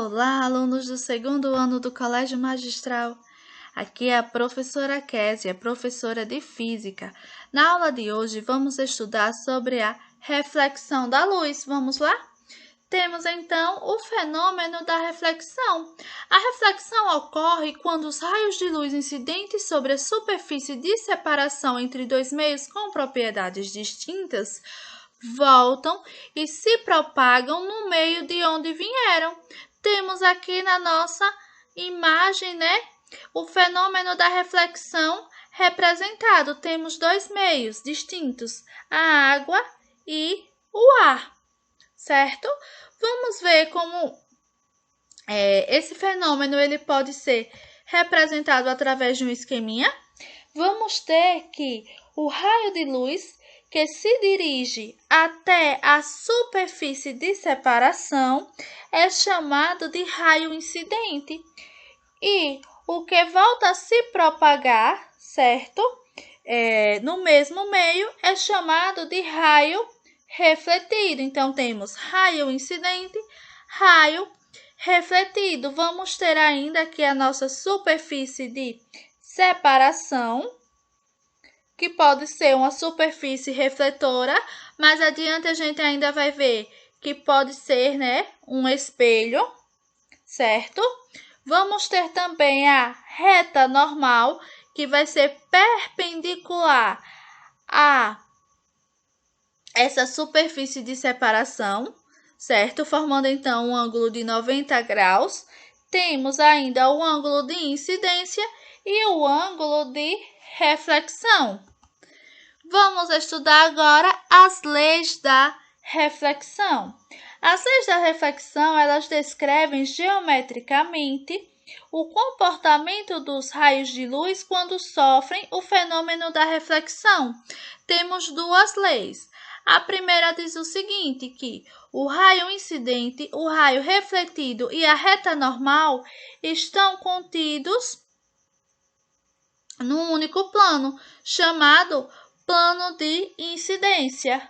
Olá, alunos do segundo ano do Colégio Magistral. Aqui é a professora Késia, professora de Física. Na aula de hoje, vamos estudar sobre a reflexão da luz. Vamos lá? Temos, então, o fenômeno da reflexão. A reflexão ocorre quando os raios de luz incidentes sobre a superfície de separação entre dois meios com propriedades distintas voltam e se propagam no meio de onde vieram. Temos aqui na nossa imagem, o fenômeno da reflexão representado. Temos dois meios distintos, a água e o ar, certo? Vamos ver como esse fenômeno ele pode ser representado através de um esqueminha. Vamos ter que o raio de luz que se dirige até a superfície de separação é chamado de raio incidente. E o que volta a se propagar, certo? No mesmo meio é chamado de raio refletido. Então, temos raio incidente, raio refletido. Vamos ter ainda aqui a nossa superfície de separação, que pode ser uma superfície refletora, mais adiante a gente ainda vai ver que pode ser, um espelho, certo? Vamos ter também a reta normal, que vai ser perpendicular a essa superfície de separação, certo? Formando então um ângulo de 90 graus. Temos ainda o ângulo de incidência e o ângulo de reflexão. Vamos estudar agora as leis da reflexão. As leis da reflexão, elas descrevem geometricamente o comportamento dos raios de luz quando sofrem o fenômeno da reflexão. Temos duas leis. A primeira diz o seguinte, que o raio incidente, o raio refletido e a reta normal estão contidos num único plano, chamado plano de incidência.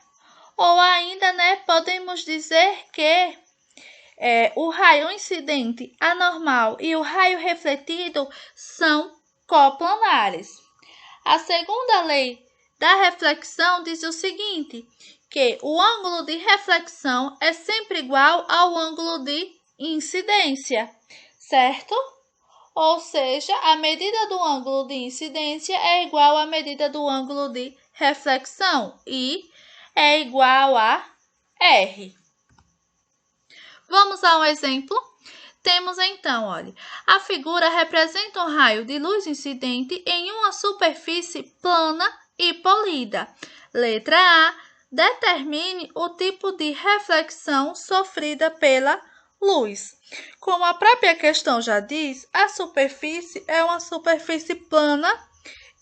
Ou ainda, podemos dizer que o raio incidente anormal e o raio refletido são coplanares. A segunda lei da reflexão diz o seguinte, que o ângulo de reflexão é sempre igual ao ângulo de incidência, certo? Ou seja, a medida do ângulo de incidência é igual à medida do ângulo de reflexão, I é igual a R. Vamos a um exemplo? Temos então, olha, a figura representa um raio de luz incidente em uma superfície plana e polida. Letra A, determine o tipo de reflexão sofrida pela luz. Como a própria questão já diz, a superfície é uma superfície plana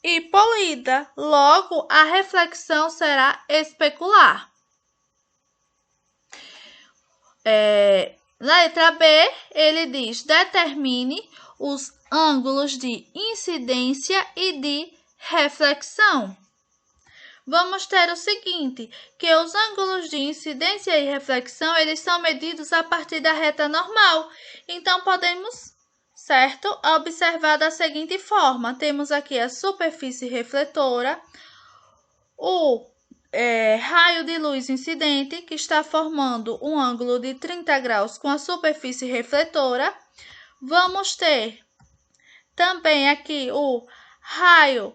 e polida, logo a reflexão será especular. Letra B, ele diz, determine os ângulos de incidência e de reflexão. Vamos ter o seguinte, que os ângulos de incidência e reflexão, eles são medidos a partir da reta normal. Então, podemos, certo, observar da seguinte forma. Temos aqui a superfície refletora, o raio de luz incidente, que está formando um ângulo de 30 graus com a superfície refletora. Vamos ter também aqui o raio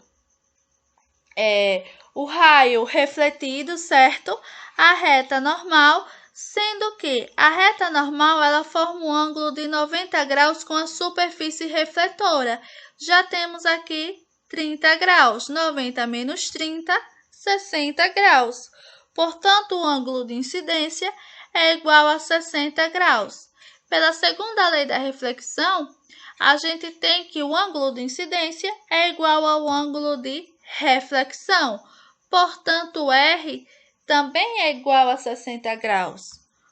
refletido, certo? A reta normal, sendo que a reta normal ela forma um ângulo de 90 graus com a superfície refletora. Já temos aqui 30 graus, 90 menos 30, 60 graus. Portanto, o ângulo de incidência é igual a 60 graus. Pela segunda lei da reflexão, a gente tem que o ângulo de incidência é igual ao ângulo de reflexão. Portanto, R também é igual a 60 graus.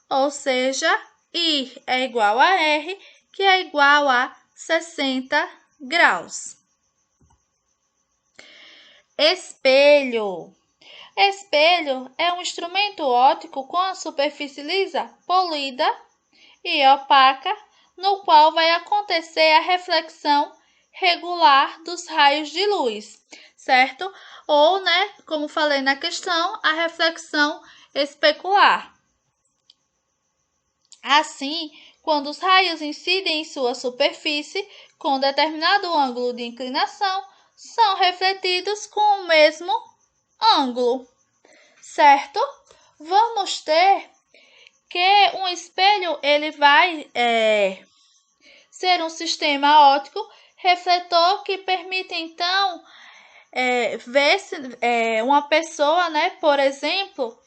Ou seja, I é igual a R, que é igual a 60 graus. Espelho. Espelho é um instrumento óptico com a superfície lisa, polida e opaca, no qual vai acontecer a reflexão regular dos raios de luz, certo? Ou, né, como falei na questão, a reflexão especular. Assim, quando os raios incidem em sua superfície com determinado ângulo de inclinação, são refletidos com o mesmo ângulo, certo? Vamos ter que um espelho ele vai ser um sistema óptico refletor que permite então ver se uma pessoa, né, por exemplo,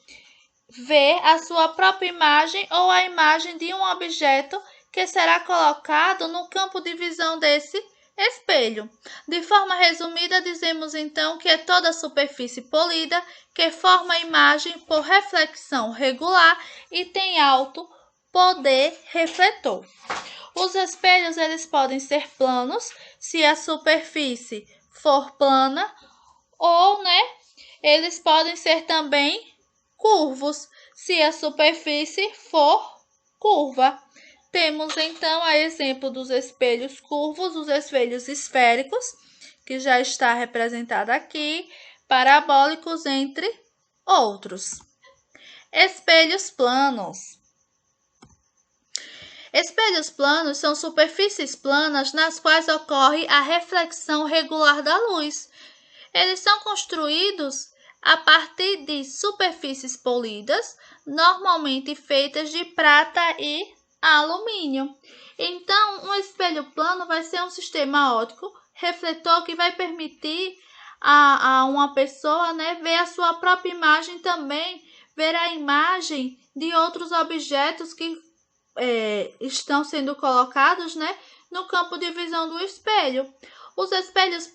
ver a sua própria imagem ou a imagem de um objeto que será colocado no campo de visão desse espelho. De forma resumida, dizemos então que é toda superfície polida que forma a imagem por reflexão regular e tem alto poder refletor. Os espelhos eles podem ser planos, se a superfície for plana, ou, né, eles podem ser também curvos, se a superfície for curva. Temos então a exemplo dos espelhos curvos, os espelhos esféricos, que já está representado aqui, parabólicos, entre outros. Espelhos planos. Espelhos planos são superfícies planas nas quais ocorre a reflexão regular da luz. Eles são construídos a partir de superfícies polidas, normalmente feitas de prata e alumínio. Então, um espelho plano vai ser um sistema óptico refletor que vai permitir a uma pessoa, né, ver a sua própria imagem, também ver a imagem de outros objetos que estão sendo colocados, né, no campo de visão do espelho. Os espelhos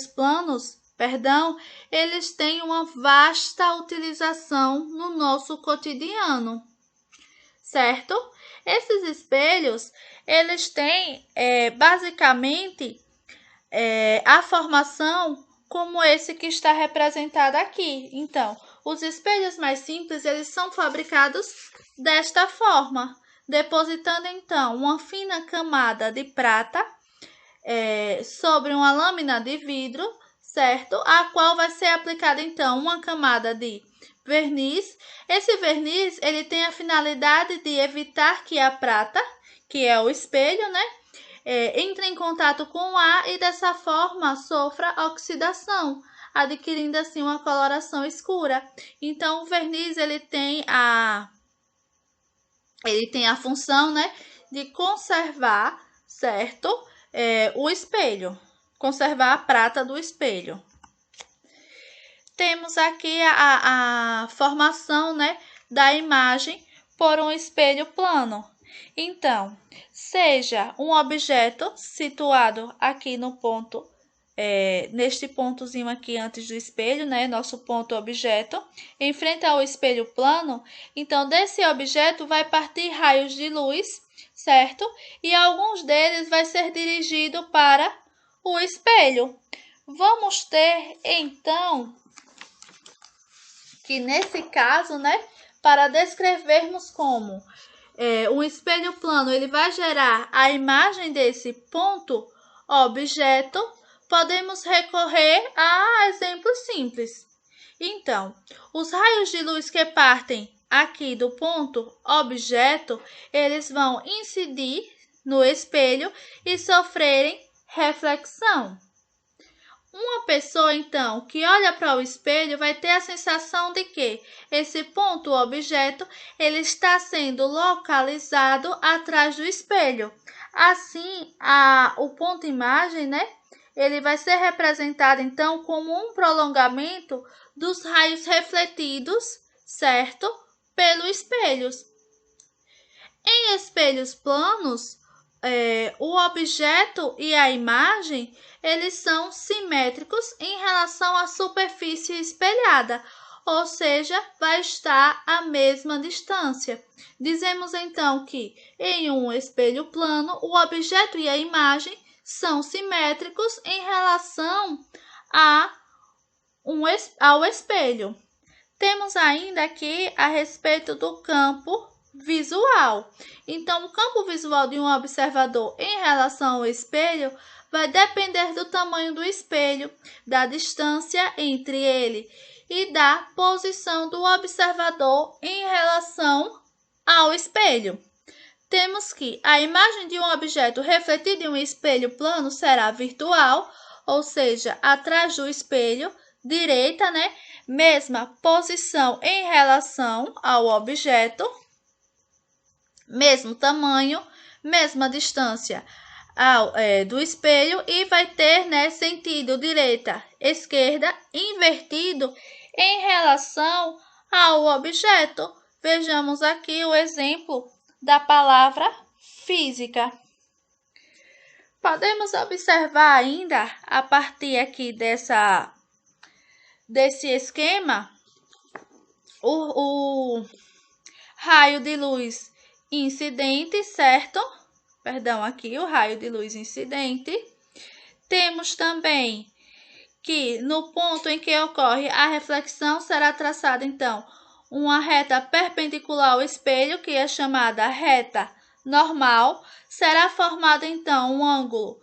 planos, eles têm uma vasta utilização no nosso cotidiano, certo? Esses espelhos, eles têm basicamente a formação como esse que está representado aqui. Então, os espelhos mais simples, eles são fabricados desta forma, depositando então uma fina camada de prata sobre uma lâmina de vidro, certo? A qual vai ser aplicada então uma camada de verniz. Esse verniz ele tem a finalidade de evitar que a prata, que é o espelho, né, entre em contato com o ar e dessa forma sofra oxidação, adquirindo assim uma coloração escura. Então o verniz ele tem a função, né, de conservar, certo? O espelho, conservar a prata do espelho. Temos aqui a formação, né, da imagem por um espelho plano. Então, seja um objeto situado aqui no ponto, neste pontozinho aqui antes do espelho, né, nosso ponto objeto, em frente ao espelho plano, então desse objeto vai partir raios de luz, certo? E alguns deles vai ser dirigido para o espelho. Vamos ter, então, que nesse caso, né, para descrevermos como um espelho plano ele vai gerar a imagem desse ponto objeto, podemos recorrer a exemplos simples. Então, os raios de luz que partem aqui do ponto objeto, eles vão incidir no espelho e sofrerem reflexão. Uma pessoa, então, que olha para o espelho vai ter a sensação de que esse ponto objeto ele está sendo localizado atrás do espelho. Assim, o ponto imagem, né, ele vai ser representado, então, como um prolongamento dos raios refletidos, certo? Pelos espelhos. Em espelhos planos, o objeto e a imagem, eles são simétricos em relação à superfície espelhada, ou seja, vai estar à mesma distância. Dizemos então que em um espelho plano, o objeto e a imagem são simétricos em relação ao espelho. Temos ainda aqui a respeito do campo visual. Então, o campo visual de um observador em relação ao espelho vai depender do tamanho do espelho, da distância entre ele e da posição do observador em relação ao espelho. Temos que a imagem de um objeto refletido em um espelho plano será virtual, ou seja, atrás do espelho, direita, né? Mesma posição em relação ao objeto, mesmo tamanho, mesma distância do espelho e vai ter, né, sentido direita, esquerda, invertido em relação ao objeto. Vejamos aqui o exemplo da palavra física. Podemos observar ainda, a partir aqui desse esquema, o raio de luz incidente, certo? Perdão, aqui o raio de luz incidente. Temos também que no ponto em que ocorre a reflexão será traçada, então, uma reta perpendicular ao espelho, que é chamada reta normal. Será formado, então, um ângulo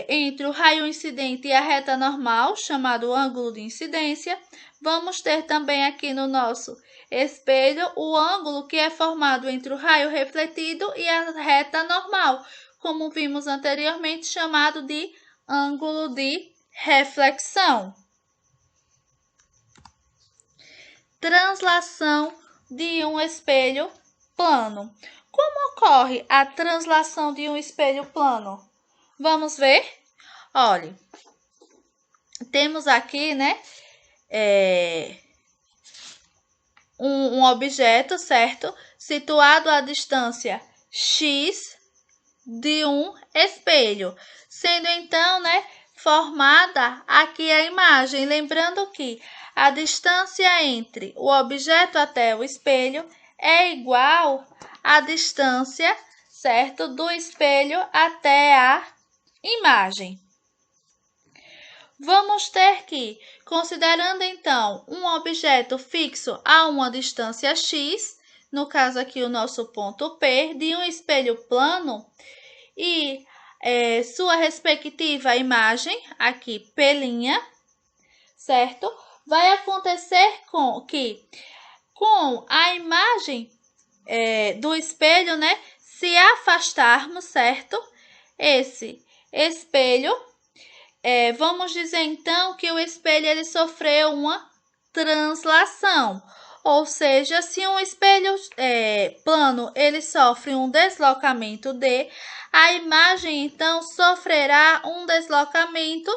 entre o raio incidente e a reta normal, chamado ângulo de incidência. Vamos ter também aqui no nosso espelho o ângulo que é formado entre o raio refletido e a reta normal, como vimos anteriormente, chamado de ângulo de reflexão. Translação de um espelho plano. Como ocorre a translação de um espelho plano? Vamos ver? Olha, temos aqui, né, um objeto, certo? Situado à distância x de um espelho, sendo então, né, formada aqui a imagem. Lembrando que a distância entre o objeto até o espelho é igual à distância, certo, do espelho até a imagem. Vamos ter que, considerando então um objeto fixo a uma distância x, no caso aqui o nosso ponto P, de um espelho plano e sua respectiva imagem, aqui P', certo? Vai acontecer com a imagem do espelho, né, se afastarmos, certo? Esse espelho, vamos dizer então que o espelho ele sofreu uma translação, ou seja, se um espelho plano ele sofre um deslocamento D, a imagem então sofrerá um deslocamento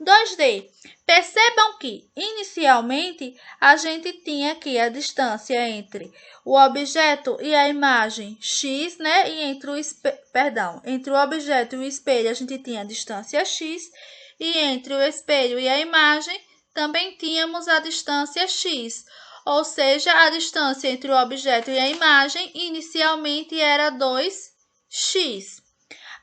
2D. Percebam que inicialmente a gente tinha aqui a distância entre o objeto e a imagem x, né? E entre o objeto e o espelho a gente tinha a distância x, e entre o espelho e a imagem também tínhamos a distância x, ou seja, a distância entre o objeto e a imagem inicialmente era 2x.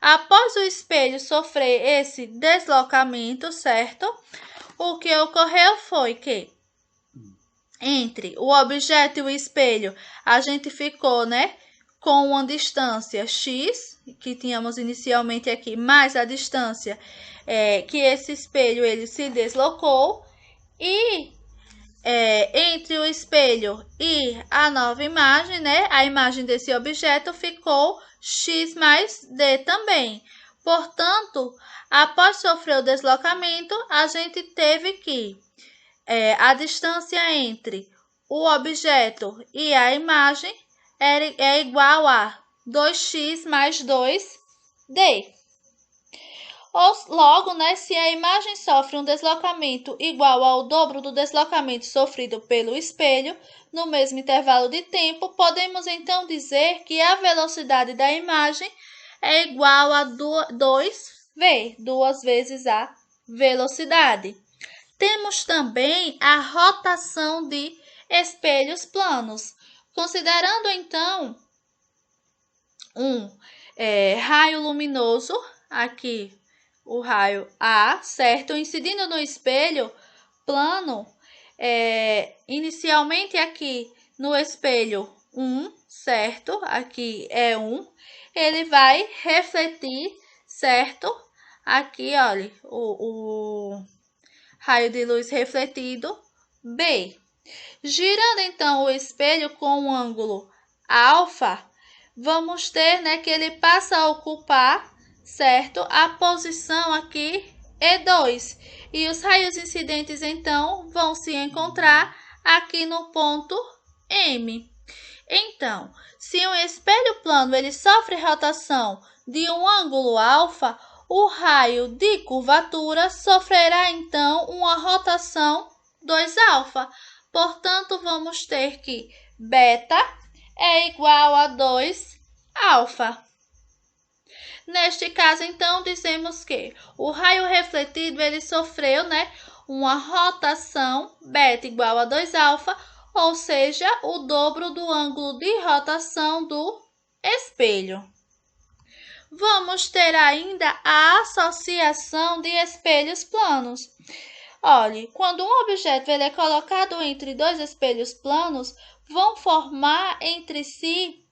Após o espelho sofrer esse deslocamento, certo? O que ocorreu foi que entre o objeto e o espelho a gente ficou, né, com uma distância x, que tínhamos inicialmente aqui, mais a distância que esse espelho ele se deslocou, e entre o espelho e a nova imagem, né, a imagem desse objeto ficou x mais d também. Portanto, após sofrer o deslocamento, a gente teve que a distância entre o objeto e a imagem é igual a 2x mais 2d. Logo, né, se a imagem sofre um deslocamento igual ao dobro do deslocamento sofrido pelo espelho, no mesmo intervalo de tempo, podemos então dizer que a velocidade da imagem é igual a 2v, 2 vezes a velocidade. Temos também a rotação de espelhos planos. Considerando então um raio luminoso, aqui o raio A, certo? Incidindo no espelho plano, inicialmente aqui no espelho 1, certo? Aqui é 1. Ele vai refletir, certo? Aqui, olha, o raio de luz refletido, B. Girando, então, o espelho com um ângulo alfa, vamos ter, né, que ele passa a ocupar, certo? A posição aqui E2. E os raios incidentes, então, vão se encontrar aqui no ponto M. Então, se um espelho plano ele sofre rotação de um ângulo alfa, o raio de curvatura sofrerá, então, uma rotação 2α. Portanto, vamos ter que beta é igual a 2α. Neste caso, então, dizemos que o raio refletido ele sofreu, né, uma rotação beta igual a 2α, ou seja, o dobro do ângulo de rotação do espelho. Vamos ter ainda a associação de espelhos planos. Olhe, quando um objeto ele é colocado entre dois espelhos planos, vão formar entre si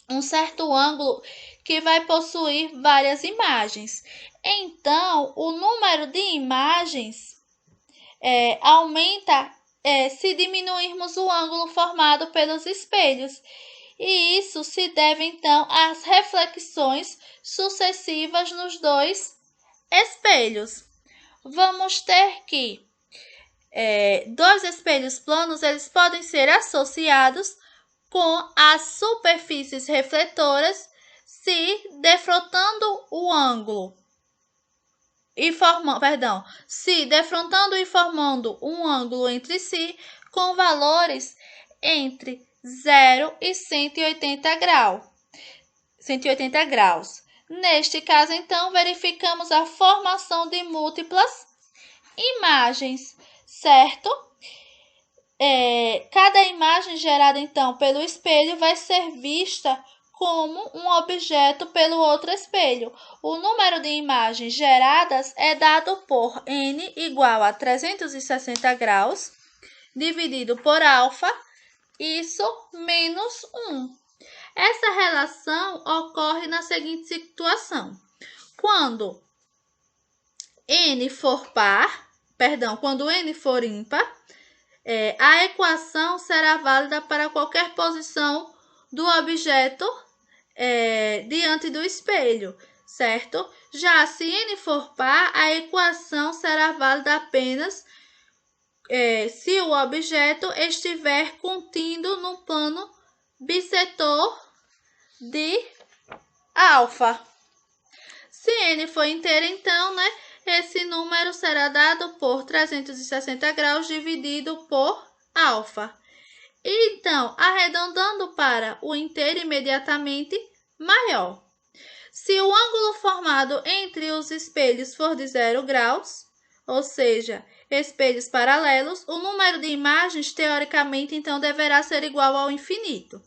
um certo ângulo que vai possuir várias imagens. Então, o número de imagens aumenta se diminuirmos o ângulo formado pelos espelhos. E isso se deve, então, às reflexões sucessivas nos dois espelhos. Vamos ter que dois espelhos planos eles podem ser associados com as superfícies refletoras se defrontando o ângulo e formando um ângulo entre si com valores entre 0 e 180 graus. Neste caso, então, verificamos a formação de múltiplas imagens, certo? Cada imagem gerada, então, pelo espelho vai ser vista como um objeto pelo outro espelho. O número de imagens geradas é dado por n igual a 360 graus, dividido por alfa, isso menos 1. Essa relação ocorre na seguinte situação. Quando n for ímpar, a equação será válida para qualquer posição do objeto diante do espelho, certo? Já se n for par, a equação será válida apenas se o objeto estiver contido no plano bissetor de alfa. Se n for inteiro, então, né, esse número será dado por 360 graus dividido por alfa. Então, arredondando para o inteiro imediatamente maior. Se o ângulo formado entre os espelhos for de 0 graus, ou seja, espelhos paralelos, o número de imagens, teoricamente, então, deverá ser igual ao infinito.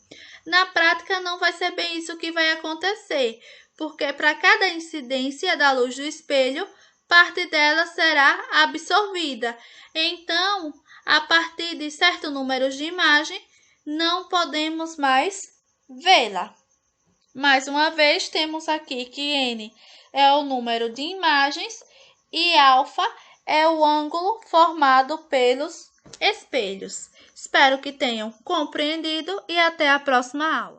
Na prática, não vai ser bem isso que vai acontecer, porque para cada incidência da luz do espelho, parte dela será absorvida. Então, a partir de certo número de imagens, não podemos mais vê-la. Mais uma vez, temos aqui que n é o número de imagens e alfa é o ângulo formado pelos espelhos. Espero que tenham compreendido e até a próxima aula.